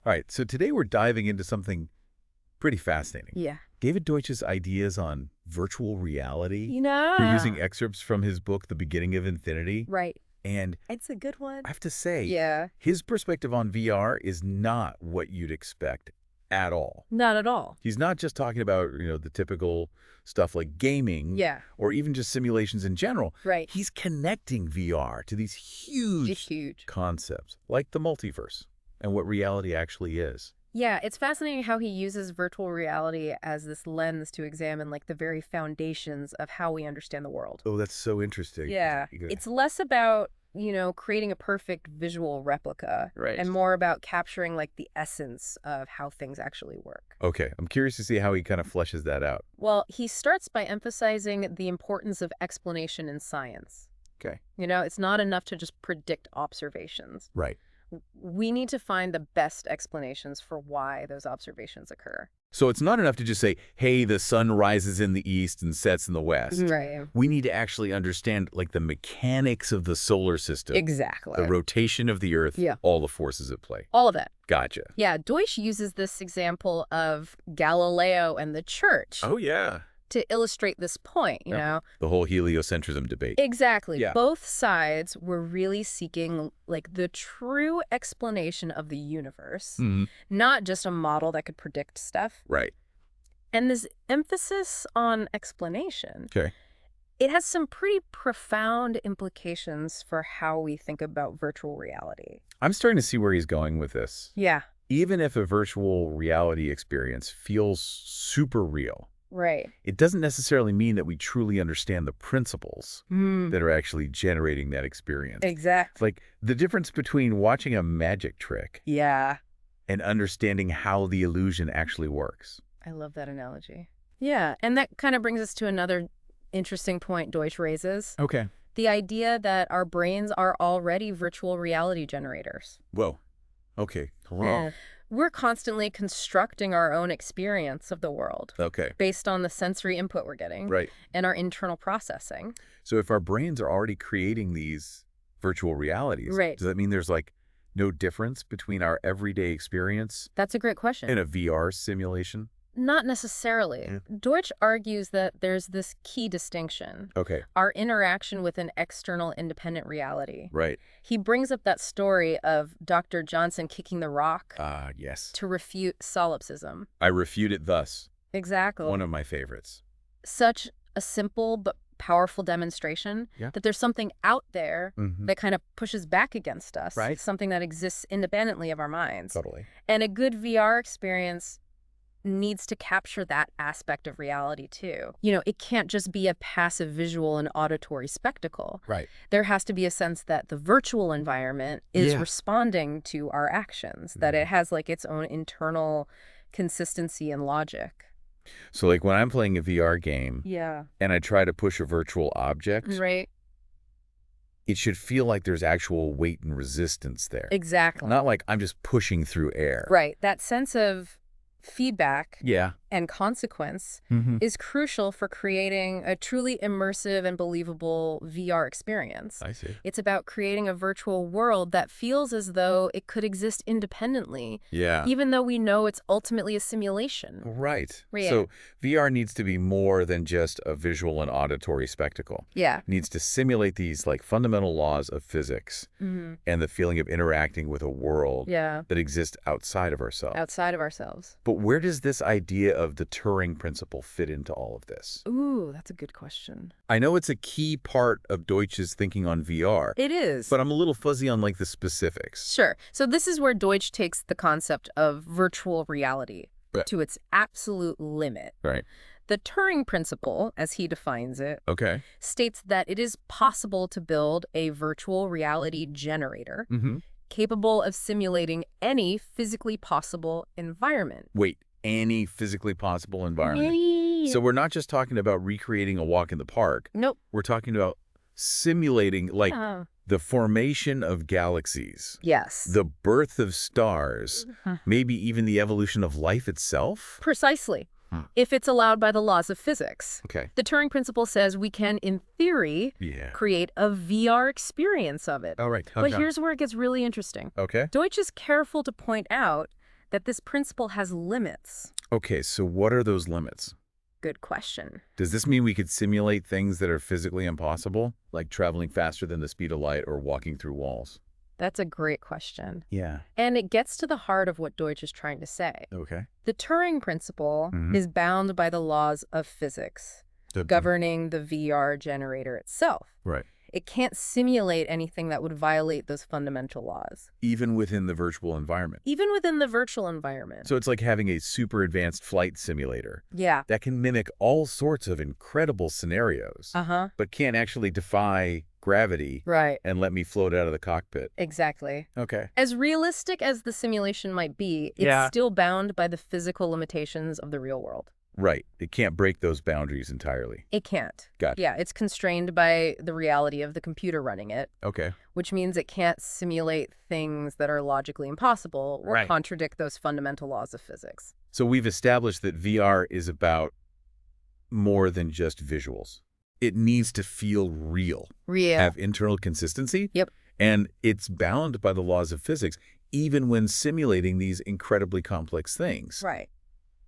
All right, so today we're diving into something pretty fascinating. Yeah. David Deutsch's ideas on virtual reality. Yeah. We're using excerpts from his book, The Beginning of Infinity. Right. And It's a good one. I have to say, Yeah. his perspective on VR is not what you'd expect at all. Not at all. He's not just talking about, the typical stuff like gaming Yeah. or even just simulations in general. Right. He's connecting VR to these huge concepts like the multiverse and what reality actually is. Yeah, it's fascinating how he uses virtual reality as this lens to examine like the very foundations of how we understand the world. Oh, that's so interesting. Yeah. It's less about, creating a perfect visual replica. Right. And more about capturing like the essence of how things actually work. Okay, I'm curious to see how he kind of fleshes that out. Well, he starts by emphasizing the importance of explanation in science. Okay. It's not enough to just predict observations. Right. We need to find the best explanations for why those observations occur. So it's not enough to just say, hey, the sun rises in the east and sets in the west. Right. We need to actually understand like the mechanics of the solar system. Exactly. The rotation of the Earth, Yeah. all the forces at play. All of that. Gotcha. Yeah, Deutsch uses this example of Galileo and the church Oh, yeah. to illustrate this point, you know? The whole heliocentrism debate. Exactly. Yeah. Both sides were really seeking like the true explanation of the universe, not just a model that could predict stuff. Right. And this emphasis on explanation, Okay. it has some pretty profound implications for how we think about virtual reality. I'm starting to see where he's going with this. Yeah. Even if a virtual reality experience feels super real, Right. it doesn't necessarily mean that we truly understand the principles that are actually generating that experience. Exactly. Like the difference between watching a magic trick Yeah. and understanding how the illusion actually works. I love that analogy. Yeah. And that kind of brings us to another interesting point Deutsch raises. Okay. The idea that our brains are already virtual reality generators. Whoa. Okay. Hello. Yeah. We're constantly constructing our own experience of the world Okay. based on the sensory input we're getting Right. and our internal processing. So if our brains are already creating these virtual realities, Right. does that mean there's like no difference between our everyday experience That's a great question. and a VR simulation? Not necessarily. Yeah. Deutsch argues that there's this key distinction. Okay. Our interaction with an external independent reality. Right. He brings up that story of Dr. Johnson kicking the rock Yes. to refute solipsism. I refute it thus. Exactly. One of my favorites. Such a simple but powerful demonstration that there's something out there that kind of pushes back against us. Right. Something that exists independently of our minds. Totally. And a good VR experience needs to capture that aspect of reality too. It can't just be a passive visual and auditory spectacle. Right. There has to be a sense that the virtual environment is Yeah. responding to our actions, that it has like its own internal consistency and logic. So like when I'm playing a VR game Yeah. and I try to push a virtual object, Right. it should feel like there's actual weight and resistance there. Exactly. Not like I'm just pushing through air. Right. That sense of feedback Yeah. and consequence Mm-hmm. is crucial for creating a truly immersive and believable VR experience. I see. It's about creating a virtual world that feels as though it could exist independently, Yeah. even though we know it's ultimately a simulation. Right. Yeah. So VR needs to be more than just a visual and auditory spectacle. Yeah. It needs to simulate these like fundamental laws of physics Mm-hmm. and the feeling of interacting with a world Yeah. that exists outside of ourselves. Outside of ourselves. But where does this idea of the Turing principle fit into all of this? Ooh, that's a good question. I know it's a key part of Deutsch's thinking on VR, It is. but I'm a little fuzzy on like the specifics. Sure. So this is where Deutsch takes the concept of virtual reality Right. to its absolute limit. Right. The Turing principle, as he defines it, Okay. states that it is possible to build a virtual reality generator Mm-hmm. capable of simulating any physically possible environment. Wait, any physically possible environment. So we're not just talking about recreating a walk in the park. Nope. We're talking about simulating like the formation of galaxies, Yes. the birth of stars, maybe even the evolution of life itself. Precisely. If it's allowed by the laws of physics. Okay. The Turing principle says we can, in theory, Yeah. create a VR experience of it. All right. But here's where it gets really interesting. Okay. Deutsch is careful to point out that this principle has limits. Okay, so what are those limits? Good question. Does this mean we could simulate things that are physically impossible, like traveling faster than the speed of light or walking through walls? That's a great question. Yeah. And it gets to the heart of what Deutsch is trying to say. Okay. The Turing principle is bound by the laws of physics, governing the VR generator itself. Right. It can't simulate anything that would violate those fundamental laws. Even within the virtual environment. Even within the virtual environment. So it's like having a super advanced flight simulator. Yeah. That can mimic all sorts of incredible scenarios. But can't actually defy gravity. Right. And let me float out of the cockpit. Exactly. Okay. As realistic as the simulation might be, it's still bound by the physical limitations of the real world. Right. It can't break those boundaries entirely. It can't. Gotcha. Yeah, it's constrained by the reality of the computer running it. Okay. Which means it can't simulate things that are logically impossible or contradict those fundamental laws of physics. So we've established that VR is about more than just visuals. It needs to feel real. Real. Have internal consistency. Yep. And it's bound by the laws of physics, even when simulating these incredibly complex things. Right.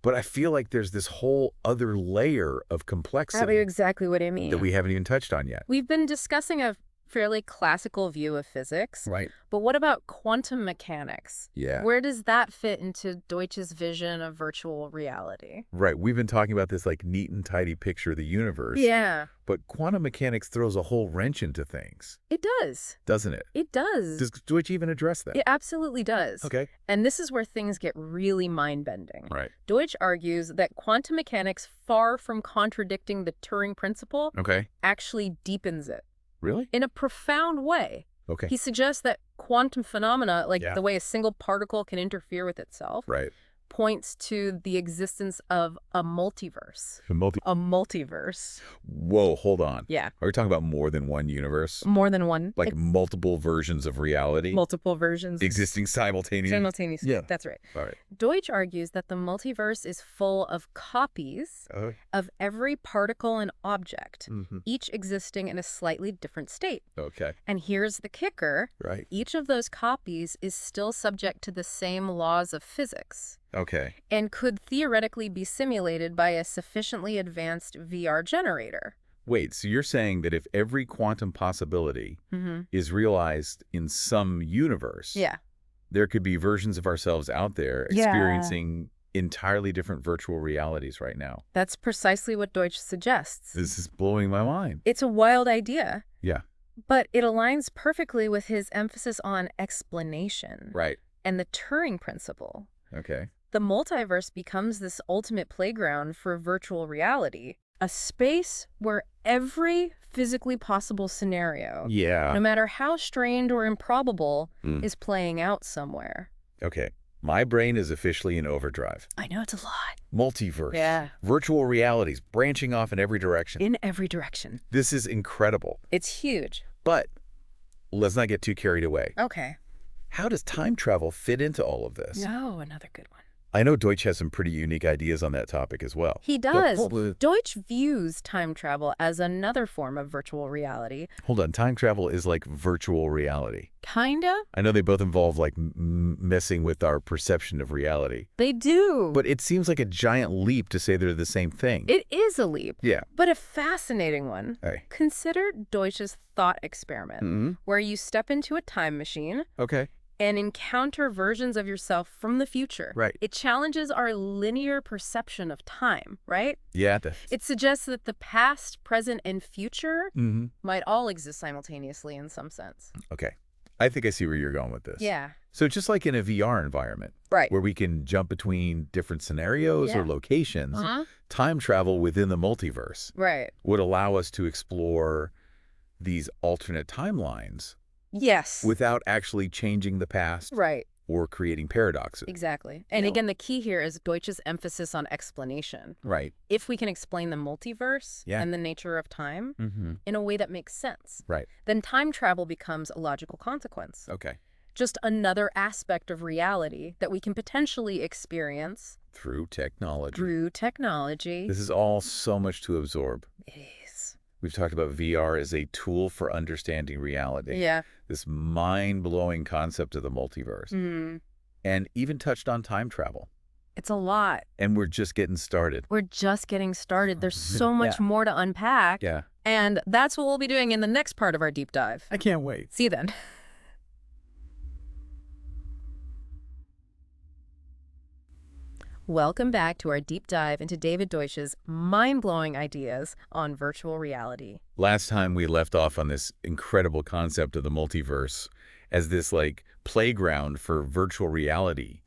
But I feel like there's this whole other layer of complexity. That's exactly what I mean. That we haven't even touched on yet. We've been discussing a fairly classical view of physics. Right. But what about quantum mechanics? Yeah. Where does that fit into Deutsch's vision of virtual reality? Right. We've been talking about this like neat and tidy picture of the universe. Yeah. But quantum mechanics throws a whole wrench into things. It does. Doesn't it? It does. Does Deutsch even address that? It absolutely does. Okay. And this is where things get really mind-bending. Right. Deutsch argues that quantum mechanics, far from contradicting the Turing principle, actually deepens it. Really? In a profound way. Okay. He suggests that quantum phenomena, like the way a single particle can interfere with itself, points to the existence of a multiverse. A multiverse. Whoa, hold on. Yeah. Are we talking about more than one universe? More than one. Like multiple versions of reality? Multiple versions. Existing simultaneously? Simultaneously. Yeah. That's right. All right. Deutsch argues that the multiverse is full of copies of every particle and object, each existing in a slightly different state. Okay. And here's the kicker. Right. Each of those copies is still subject to the same laws of physics. Okay. And could theoretically be simulated by a sufficiently advanced VR generator. Wait, so you're saying that if every quantum possibility is realized in some universe, there could be versions of ourselves out there experiencing entirely different virtual realities right now? That's precisely what Deutsch suggests. This is blowing my mind. It's a wild idea. Yeah. But it aligns perfectly with his emphasis on explanation. Right. And the Turing principle. Okay. The multiverse becomes this ultimate playground for virtual reality, a space where every physically possible scenario, no matter how strained or improbable, is playing out somewhere. Okay. My brain is officially in overdrive. I know, it's a lot. Multiverse. Yeah. Virtual realities branching off in every direction. In every direction. This is incredible. It's huge. But let's not get too carried away. Okay. How does time travel fit into all of this? Oh, another good one. I know Deutsch has some pretty unique ideas on that topic as well. He does. Deutsch views time travel as another form of virtual reality. Hold on. Time travel is like virtual reality. Kinda? I know they both involve like messing with our perception of reality. They do. But it seems like a giant leap to say they're the same thing. It is a leap. Yeah. But a fascinating one. Hey. Consider Deutsch's thought experiment, where you step into a time machine. Okay. And encounter versions of yourself from the future. Right. It challenges our linear perception of time, right? Yeah. It suggests that the past, present, and future might all exist simultaneously in some sense. Okay. I think I see where you're going with this. Yeah. So just like in a VR environment, where we can jump between different scenarios or locations, time travel within the multiverse would allow us to explore these alternate timelines. Yes. Without actually changing the past. Right. Or creating paradoxes. Exactly. And again, the key here is Deutsch's emphasis on explanation. Right. If we can explain the multiverse and the nature of time in a way that makes sense, then time travel becomes a logical consequence. Okay. Just another aspect of reality that we can potentially experience. Through technology. This is all so much to absorb. It is. We've talked about VR as a tool for understanding reality. Yeah. This mind-blowing concept of the multiverse. And even touched on time travel. It's a lot. And we're just getting started. We're just getting started. There's so much more to unpack. Yeah. And that's what we'll be doing in the next part of our deep dive. I can't wait. See you then. Welcome back to our deep dive into David Deutsch's mind-blowing ideas on virtual reality. Last time we left off on this incredible concept of the multiverse as this playground for virtual reality.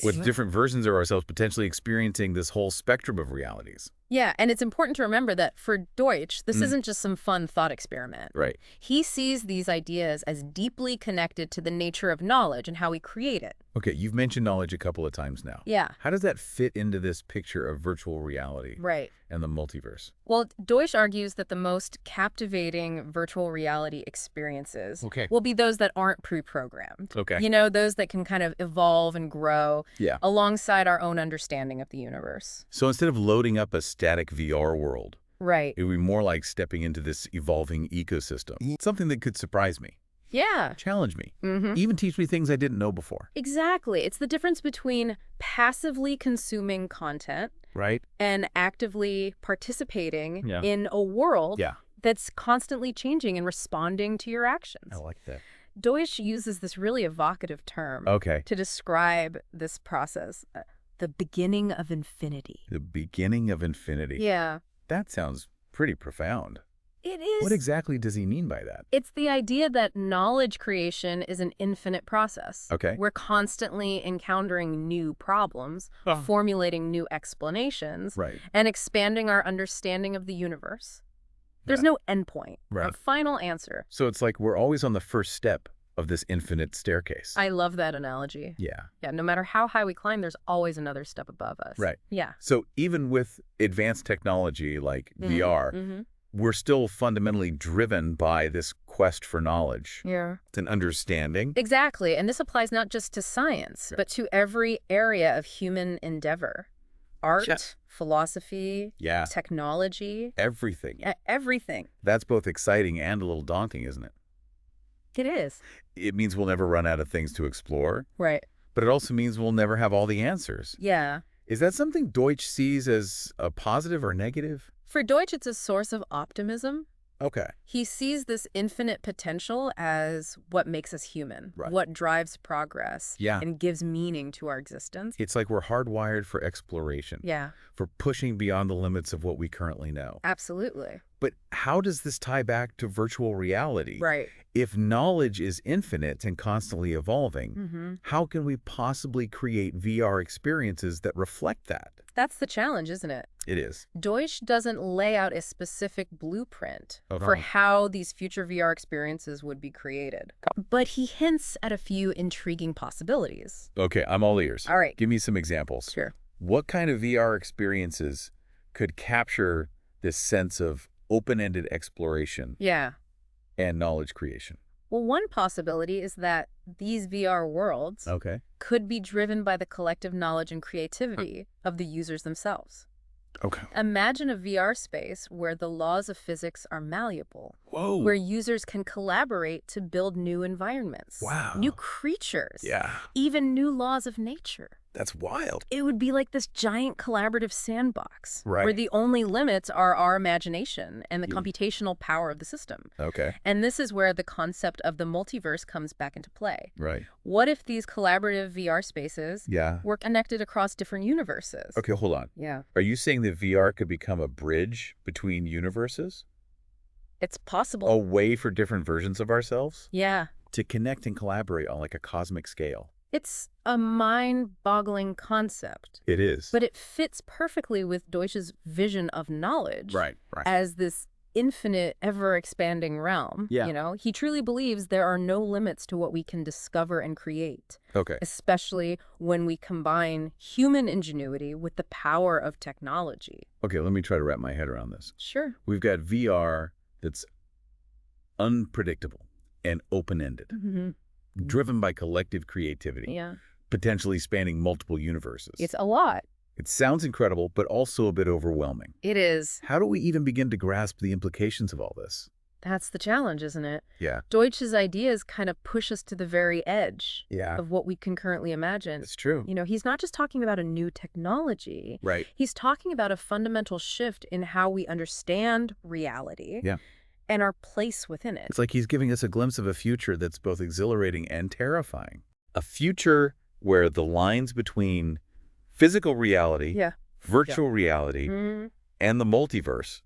With different versions of ourselves potentially experiencing this whole spectrum of realities. Yeah, and it's important to remember that for Deutsch, this isn't just some fun thought experiment. Right. He sees these ideas as deeply connected to the nature of knowledge and how we create it. Okay, you've mentioned knowledge a couple of times now. Yeah. How does that fit into this picture of virtual reality? Right. And the multiverse? Well, Deutsch argues that the most captivating virtual reality experiences will be those that aren't pre-programmed. Okay. You know, those that can kind of evolve and grow alongside our own understanding of the universe. So instead of loading up a static VR world, right, it would be more like stepping into this evolving ecosystem. Something that could surprise me. Yeah. Challenge me. Even teach me things I didn't know before. Exactly. It's the difference between passively consuming content and actively participating in a world that's constantly changing and responding to your actions. I like that. Deutsch uses this really evocative term to describe this process, the beginning of infinity. The beginning of infinity. Yeah. That sounds pretty profound. It is. What exactly does he mean by that? It's the idea that knowledge creation is an infinite process. Okay. We're constantly encountering new problems, formulating new explanations, and expanding our understanding of the universe. There's no endpoint, a final answer. So it's like we're always on the first step of this infinite staircase. I love that analogy. Yeah. Yeah, no matter how high we climb, there's always another step above us. Right. Yeah. So even with advanced technology like VR, we're still fundamentally driven by this quest for knowledge. Yeah. It's an understanding. Exactly. And this applies not just to science, but to every area of human endeavor. Art, philosophy, technology. Everything. Everything. That's both exciting and a little daunting, isn't it? It is. It means we'll never run out of things to explore. Right. But it also means we'll never have all the answers. Yeah. Is that something Deutsch sees as a positive or negative? For Deutsch, it's a source of optimism. Okay. He sees this infinite potential as what makes us human, what drives progress, and gives meaning to our existence. It's like we're hardwired for exploration. Yeah. For pushing beyond the limits of what we currently know. Absolutely. But how does this tie back to virtual reality? Right. If knowledge is infinite and constantly evolving, how can we possibly create VR experiences that reflect that? That's the challenge, isn't it? It is. Deutsch doesn't lay out a specific blueprint for how these future VR experiences would be created. But he hints at a few intriguing possibilities. Okay, I'm all ears. All right. Give me some examples. Sure. What kind of VR experiences could capture this sense of open-ended exploration and knowledge creation? Well, one possibility is that these VR worlds could be driven by the collective knowledge and creativity of the users themselves. Okay. Imagine a VR space where the laws of physics are malleable, where users can collaborate to build new environments, new creatures, even new laws of nature. That's wild. It would be like this giant collaborative sandbox where the only limits are our imagination and the computational power of the system. Okay. And this is where the concept of the multiverse comes back into play. Right. What if these collaborative VR spaces were connected across different universes? Okay, hold on. Yeah. Are you saying that VR could become a bridge between universes? It's possible. A way for different versions of ourselves? Yeah. To connect and collaborate on like a cosmic scale. It's a mind-boggling concept. It is. But it fits perfectly with Deutsch's vision of knowledge as this infinite, ever-expanding realm. Yeah. You know, he truly believes there are no limits to what we can discover and create. Okay. Especially when we combine human ingenuity with the power of technology. Okay, let me try to wrap my head around this. Sure. We've got VR that's unpredictable and open-ended. Driven by collective creativity. Yeah. Potentially spanning multiple universes. It's a lot. It sounds incredible, but also a bit overwhelming. It is. How do we even begin to grasp the implications of all this? That's the challenge, isn't it? Yeah. Deutsch's ideas kind of push us to the very edge of what we can currently imagine. It's true. He's not just talking about a new technology. Right. He's talking about a fundamental shift in how we understand reality and our place within it. It's like he's giving us a glimpse of a future that's both exhilarating and terrifying. A future where the lines between physical reality, virtual reality, and the multiverse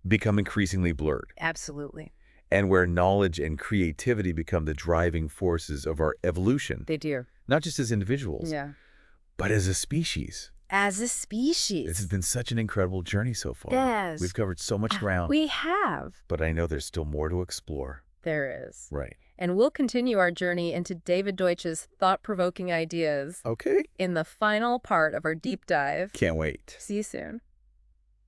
become increasingly blurred. Absolutely. And where knowledge and creativity become the driving forces of our evolution. They do. Not just as individuals, but as a species. As a species. This has been such an incredible journey so far. Yes. We've covered so much ground. We have. But I know there's still more to explore. There is. Right. And we'll continue our journey into David Deutsch's thought-provoking ideas in the final part of our deep dive. Can't wait. See you soon.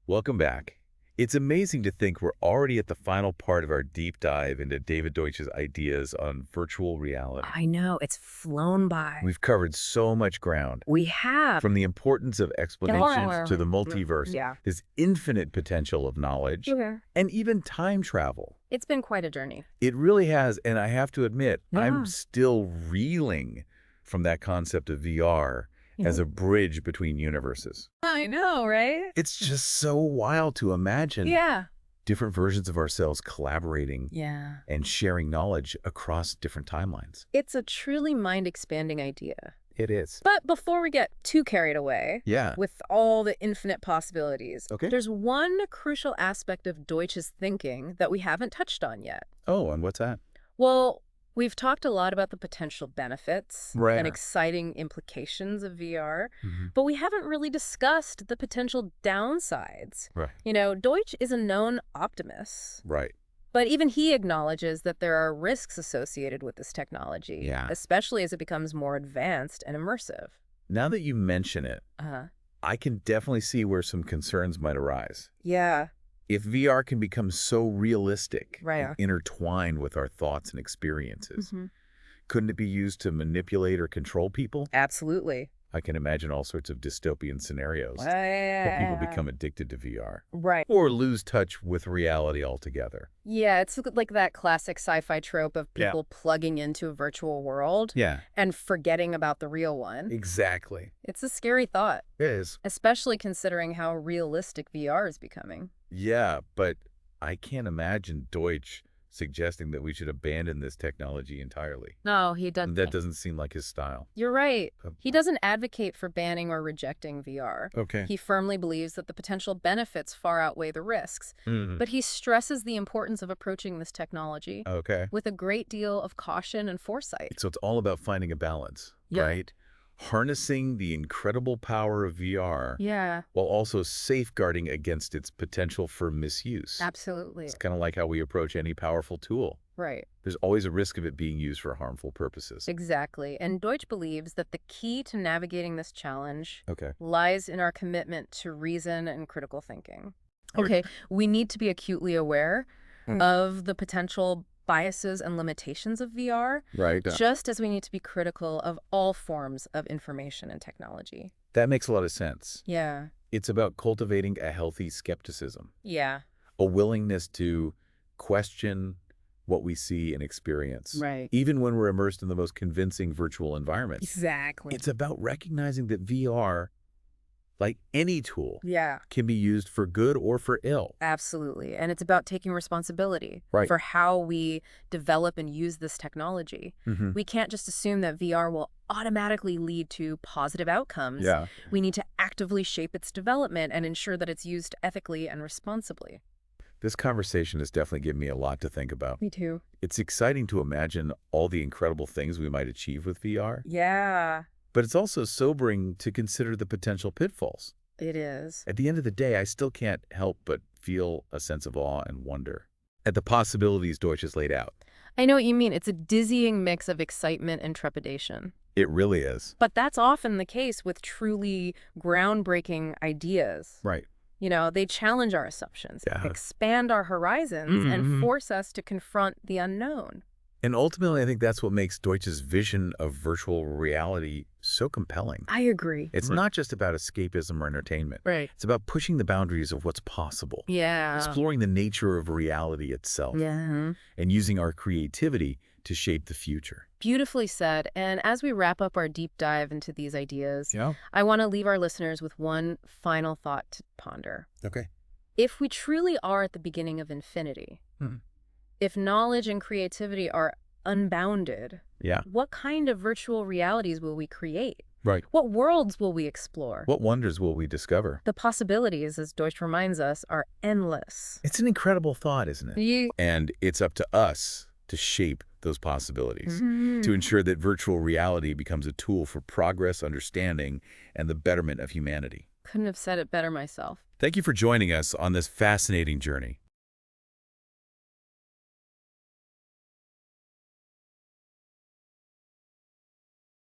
Welcome back. It's amazing to think we're already at the final part of our deep dive into David Deutsch's ideas on virtual reality. I know, it's flown by. We've covered so much ground. We have. From the importance of explanations to the multiverse, this infinite potential of knowledge, and even time travel. It's been quite a journey. It really has, and I have to admit, I'm still reeling from that concept of VR as a bridge between universes. I know, right? It's just so wild to imagine different versions of ourselves collaborating and sharing knowledge across different timelines. It's a truly mind-expanding idea. It is. But before we get too carried away with all the infinite possibilities, there's one crucial aspect of Deutsch's thinking that we haven't touched on yet. Oh, and what's that? Well, we've talked a lot about the potential benefits and exciting implications of VR, but we haven't really discussed the potential downsides. Right. Deutsch is a known optimist. Right. But even he acknowledges that there are risks associated with this technology, especially as it becomes more advanced and immersive. Now that you mention it, I can definitely see where some concerns might arise. Yeah. If VR can become so realistic and intertwined with our thoughts and experiences, couldn't it be used to manipulate or control people? Absolutely. I can imagine all sorts of dystopian scenarios where people become addicted to VR. Right. Or lose touch with reality altogether. Yeah, it's like that classic sci-fi trope of people plugging into a virtual world and forgetting about the real one. Exactly. It's a scary thought. It is. Especially considering how realistic VR is becoming. Yeah, but I can't imagine Deutsch suggesting that we should abandon this technology entirely. No, he doesn't. That doesn't seem like his style. You're right. He doesn't advocate for banning or rejecting VR. He firmly believes that the potential benefits far outweigh the risks. But he stresses the importance of approaching this technology with a great deal of caution and foresight. So it's all about finding a balance, right? Harnessing the incredible power of VR while also safeguarding against its potential for misuse. Absolutely. It's kind of like how we approach any powerful tool. Right. There's always a risk of it being used for harmful purposes. Exactly. And Deutsch believes that the key to navigating this challenge lies in our commitment to reason and critical thinking. We need to be acutely aware of the potential biases and limitations of VR, just as we need to be critical of all forms of information and technology. That makes a lot of sense. Yeah. It's about cultivating a healthy skepticism. Yeah. A willingness to question what we see and experience. Right. Even when we're immersed in the most convincing virtual environments. Exactly. It's about recognizing that VR, like any tool, yeah, can be used for good or for ill. Absolutely. And it's about taking responsibility right. for how we develop and use this technology. Mm-hmm. We can't just assume that VR will automatically lead to positive outcomes. Yeah. We need to actively shape its development and ensure that it's used ethically and responsibly. This conversation has definitely given me a lot to think about. Me too. It's exciting to imagine all the incredible things we might achieve with VR. Yeah. But it's also sobering to consider the potential pitfalls. It is. At the end of the day, I still can't help but feel a sense of awe and wonder at the possibilities Deutsch has laid out. I know what you mean. It's a dizzying mix of excitement and trepidation. It really is. But that's often the case with truly groundbreaking ideas. Right. You know, they challenge our assumptions, yeah. expand our horizons, and force us to confront the unknown. And ultimately, I think that's what makes Deutsch's vision of virtual reality so compelling. I agree. It's not just about escapism or entertainment. Right. It's about pushing the boundaries of what's possible. Yeah. Exploring the nature of reality itself. Yeah. And using our creativity to shape the future. Beautifully said. And as we wrap up our deep dive into these ideas, Yeah. I want to leave our listeners with one final thought to ponder. Okay. If we truly are at the beginning of infinity, if knowledge and creativity are unbounded, what kind of virtual realities will we create? Right. What worlds will we explore? What wonders will we discover? The possibilities, as Deutsch reminds us, are endless. It's an incredible thought, isn't it? And it's up to us to shape those possibilities, to ensure that virtual reality becomes a tool for progress, understanding, and the betterment of humanity. Couldn't have said it better myself. Thank you for joining us on this fascinating journey.